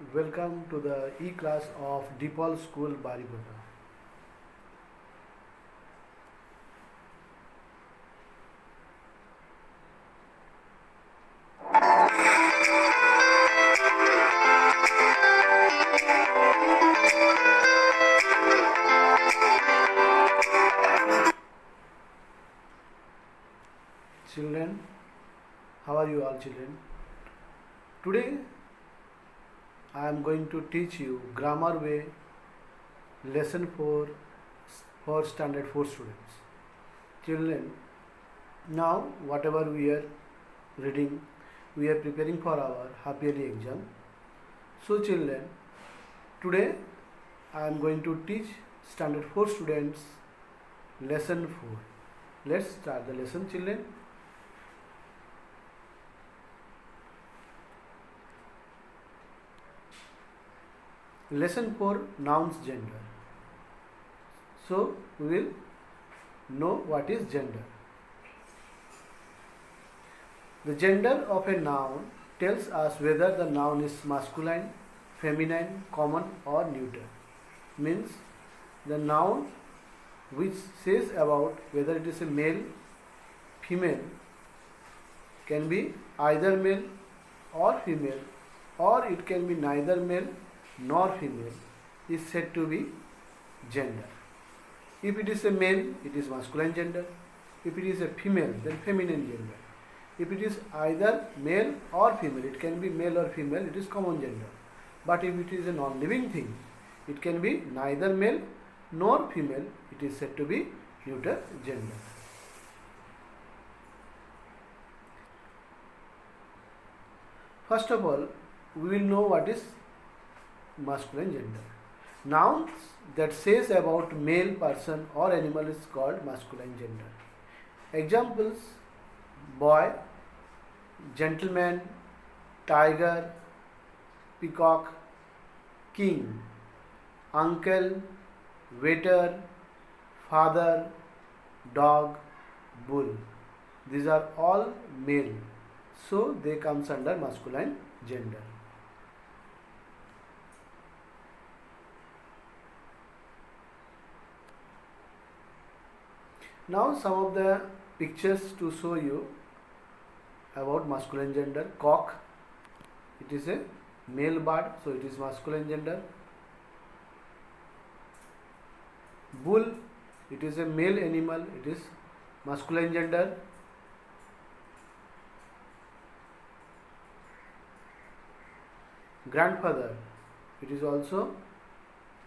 Welcome to the e-class of DePaul School Baribota. Children, how are you all children? Today I am going to teach you grammar way lesson for standard 4 students. Children, now whatever we are reading, we are preparing for our half yearly exam. So children, today I am going to teach standard 4 students lesson 4. Let's start the lesson, children. Lesson 4, nouns gender. So we will know what is gender. The gender of a noun tells us whether the noun is masculine, feminine, common or neuter. Means the noun which says about whether it is a male, female, can be either male or female, or it can be neither male nor female, is said to be gender. If it is a male, it is masculine gender. If it is a female, then feminine gender. If it is either male or female, it can be male or female, it is common gender. But if it is a non-living thing, it can be neither male nor female, it is said to be neuter gender. First of all, we will know what is masculine gender. Nouns that says about male person or animal is called masculine gender. Examples: boy, gentleman, tiger, peacock, king, uncle, waiter, father, dog, bull. These are all male, so they comes under masculine gender. Now some of the pictures to show you about masculine gender. Cock, it is a male bird, so it is masculine gender. Bull, it is a male animal, it is masculine gender. Grandfather, it is also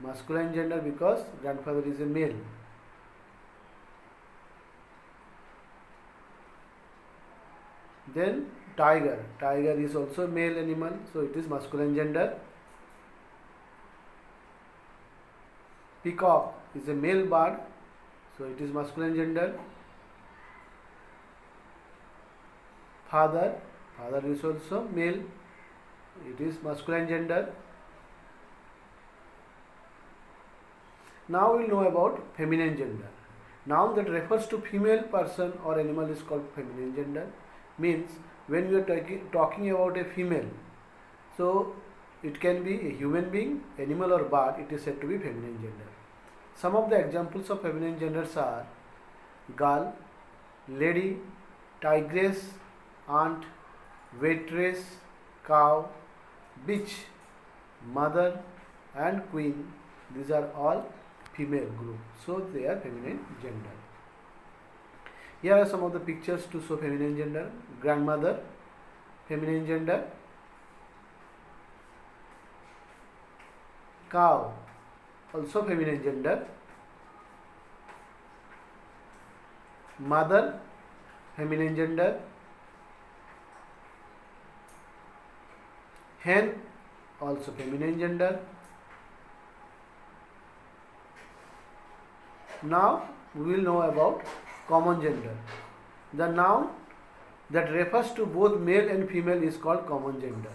masculine gender because grandfather is a male. Then tiger, tiger is also male animal, so it is masculine gender. Peacock is a male bird, so it is masculine gender. Father, father is also male, it is masculine gender. Now we will know about feminine gender. Noun that refers to female person or animal is called feminine gender. Means when we are talking about a female, so it can be a human being, animal or bird, it is said to be feminine gender. Some of the examples of feminine genders are girl, lady, tigress, aunt, waitress, cow, bitch, mother and queen. These are all female group, so they are feminine gender. Here are some of the pictures to show feminine gender. Grandmother, feminine gender. Cow, also feminine gender. Mother, feminine gender. Hen, also feminine gender. Now we will know about common gender. The noun that refers to both male and female is called common gender.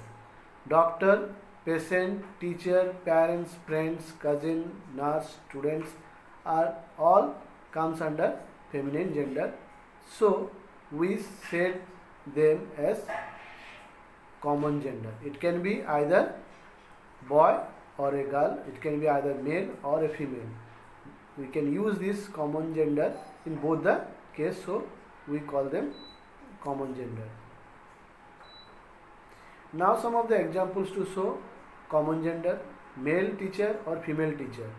Doctor, patient, teacher, parents, friends, cousin, nurse, students are all comes under feminine gender. So we said them as common gender. It can be either boy or a girl. It can be either male or a female. We can use this common gender in both the case, so we call them common gender. Now some of the examples to show common gender: male teacher or female teacher.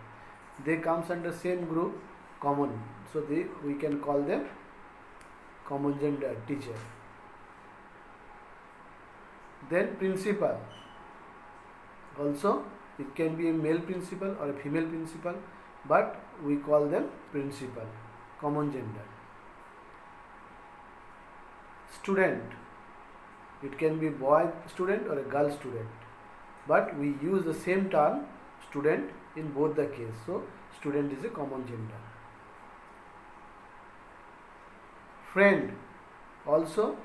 They comes under same group, common. So we can call them common gender teacher. Then principal. Also it can be a male principal or a female principal, but we call them principal, common gender. Student. It can be boy student or a girl student, but we use the same term student in both the case. So student is a common gender. Friend. Also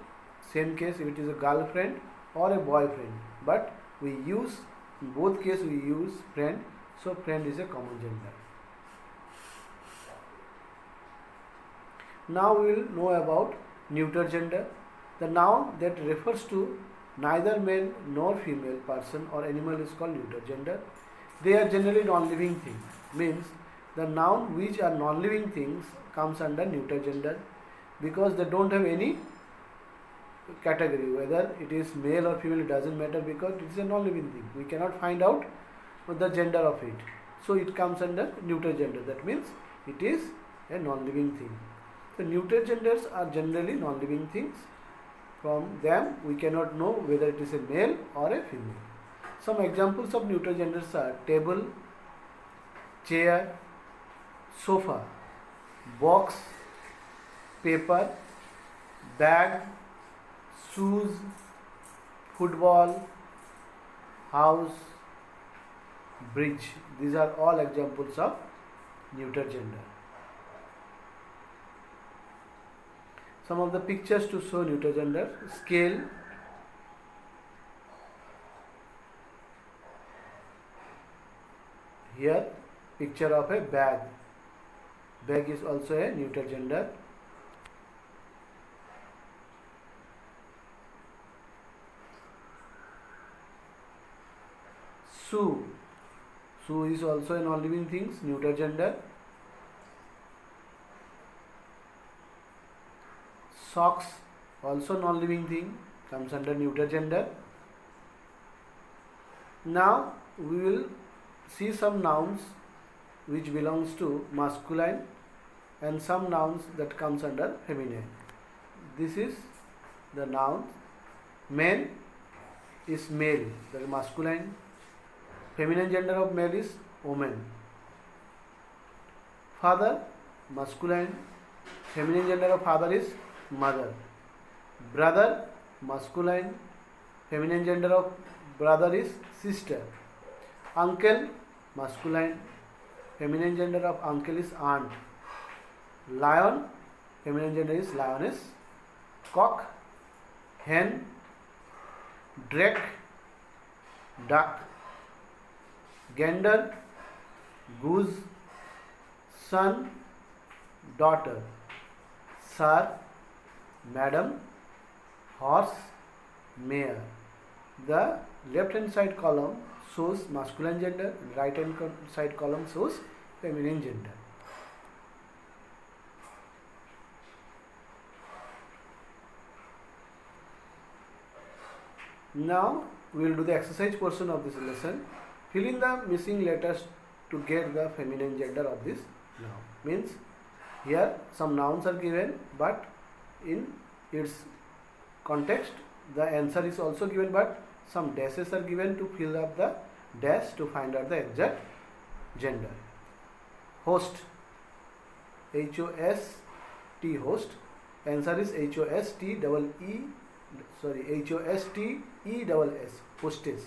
same case, if it is a girlfriend or a boyfriend, but we use in both cases we use friend, so friend is a common gender. Now we will know about neuter gender. The noun that refers to neither male nor female person or animal is called neuter gender. They are generally non-living things. Means the noun which are non-living things comes under neuter gender because they don't have any category. Whether it is male or female, it doesn't matter because it is a non-living thing. We cannot find out the gender of it. So it comes under neuter gender. That means it is a non-living thing. The neuter genders are generally non-living things. From them we cannot know whether it is a male or a female. Some examples of neuter genders are table, chair, sofa, box, paper, bag, shoes, football, house, bridge. These are all examples of neuter gender. Some of the pictures to show neuter gender: scale, here picture of a bag. Bag is also a neuter gender. Shoe. Shoe is also a non-living thing, neuter gender. Socks, also non-living thing, comes under neuter gender. Now we will see some nouns which belongs to masculine and some nouns that comes under feminine. This is the noun. Man is male, that is masculine. Feminine gender of male is woman. Father, masculine. Feminine gender of father is mother. Brother, masculine. Feminine gender of brother is sister. Uncle, masculine. Feminine gender of uncle is aunt. Lion, feminine gender is lioness. Cock, hen. Drake, duck. Gander, goose. Son, daughter. Sir, madam. Horse, mare. The left hand side column shows masculine gender and right hand side column shows feminine gender. Now we will do the exercise portion of this lesson. Fill in the missing letters to get the feminine gender of this noun. Means here some nouns are given, but in its context the answer is also given, but some dashes are given to fill up the dash to find out the exact gender. Host, H-O-S-T, host. Answer is H-O-S-T-E-S-S, hostess.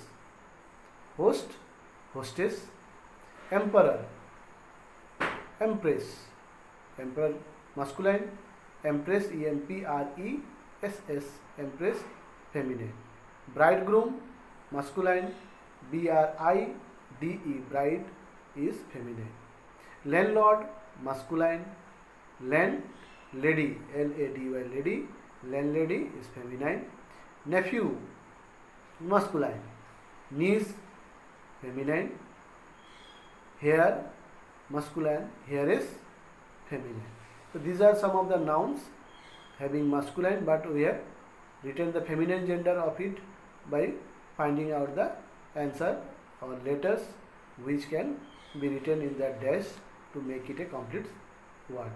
Host, hostess. Emperor, empress. Emperor masculine. Empress, E-M-P-R-E-S-S, empress feminine. Bridegroom, masculine. B-R-I-D-E, bride is feminine. Landlord, masculine. Landlady, L-A-D-Y, lady. Landlady is feminine. Nephew, masculine. Niece, feminine, here masculine, here is feminine. So these are some of the nouns having masculine, but we have written the feminine gender of it by finding out the answer or letters which can be written in that dash to make it a complete word.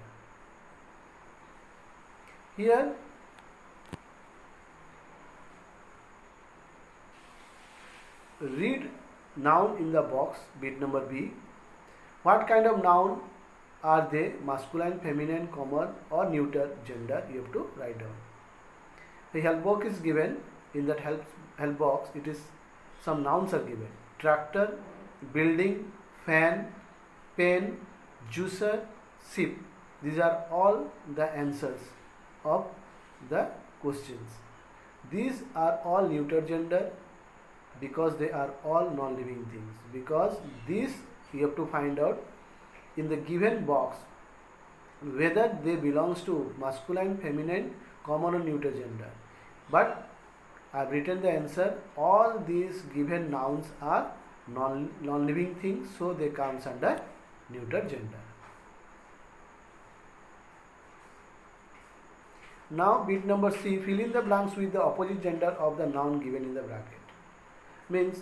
Here read noun in the box, bit number B. What kind of noun are they? Masculine, feminine, common or neuter gender? You have to write down. The help box is given. In that help box, it is some nouns are given. Tractor, building, fan, pen, juicer, ship. These are all the answers of the questions. These are all neuter gender because they are all non-living things. Because these you have to find out in the given box whether they belongs to masculine, feminine, common or neuter gender. But I have written the answer. All these given nouns are non-living things, so they comes under neuter gender. Now bit number C, fill in the blanks with the opposite gender of the noun given in the bracket. Means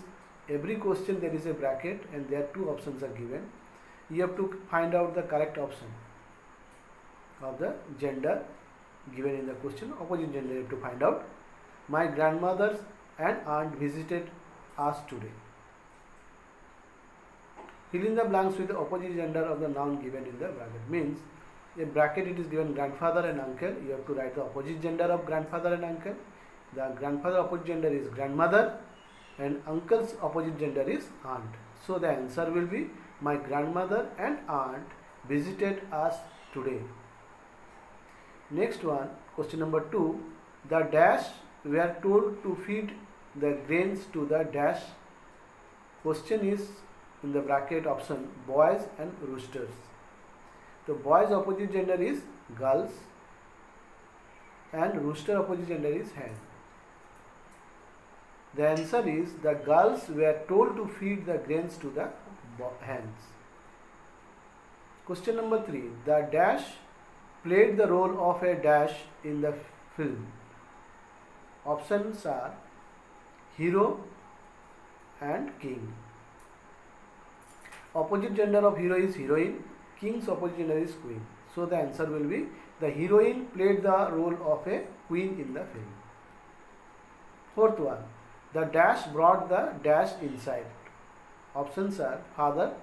every question there is a bracket and there are two options are given. You have to find out the correct option of the gender given in the question. Opposite gender you have to find out. My grandmother and aunt visited us today. Fill in the blanks with the opposite gender of the noun given in the bracket. Means in bracket it is given grandfather and uncle. You have to write the opposite gender of grandfather and uncle. The grandfather opposite gender is grandmother and uncle's opposite gender is aunt. So the answer will be my grandmother and aunt visited us today. Next one, question number 2. The dash were told to feed the grains to the dash. Question is in the bracket option boys and roosters. The boys opposite gender is girls and rooster opposite gender is hen. The answer is the girls were told to feed the grains to the hens. Question number 3. The dash played the role of a dash in the film. Options are hero and king. Opposite gender of hero is heroine. King's opposite gender is queen. So the answer will be the heroine played the role of a queen in the film. Fourth one. The dash brought the dash inside. Options are father,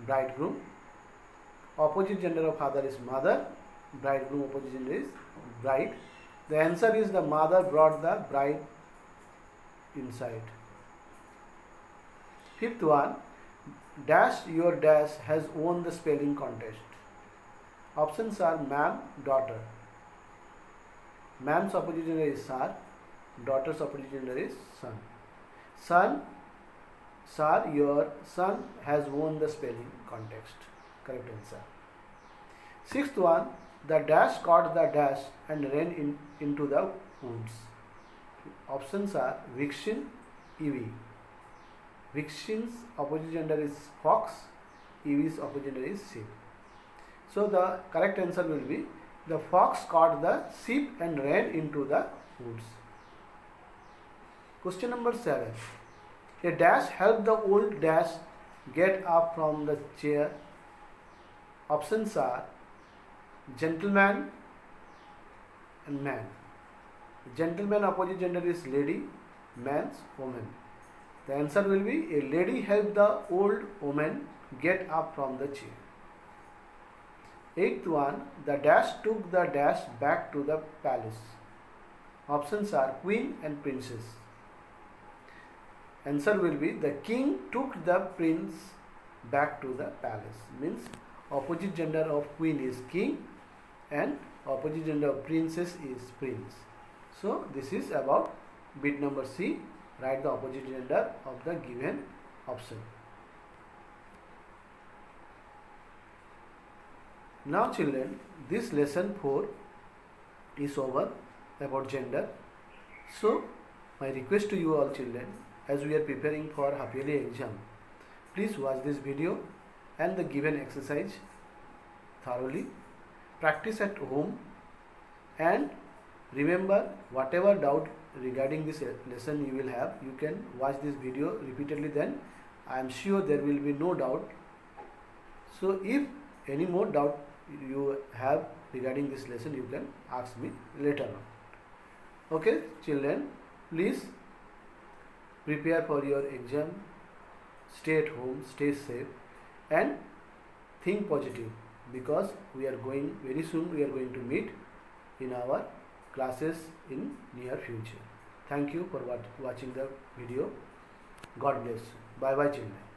bridegroom. Opposite gender of father is mother. Bridegroom opposite gender is bride. The answer is the mother brought the bride inside. Fifth one. Dash your dash has won the spelling contest. Options are ma'am, daughter. Ma'am's opposite gender is sir. Daughter's opposite gender is son. Son, sir, your son has won the spelling contest. Correct answer. Sixth one, the dash caught the dash and ran into the woods. Options are vixen, Evie. Vixen's opposite gender is fox. Evie's opposite gender is sheep. So the correct answer will be the fox caught the sheep and ran into the woods. Question number 7. A dash helped the old dash get up from the chair. Options are gentleman and man. Gentleman opposite gender is lady, man's woman. The answer will be a lady helped the old woman get up from the chair. Eighth one, the dash took the dash back to the palace. Options are queen and princess. Answer will be the king took the prince back to the palace. Means opposite gender of queen is king and opposite gender of princess is prince. So this is about bit number C. Write the opposite gender of the given option. Now children, this lesson 4 is over about gender. So my request to you all children, as we are preparing for half yearly exam, Please watch this video and the given exercise thoroughly. Practice at home and remember, whatever doubt regarding this lesson you will have, you can watch this video repeatedly, then I am sure there will be no doubt. So if any more doubt you have regarding this lesson, you can ask me later on. Okay children, please prepare for your exam, stay at home, stay safe and think positive, because we are going very soon, we are going to meet in our classes in near future. Thank you for watching the video. God bless you. Bye bye children.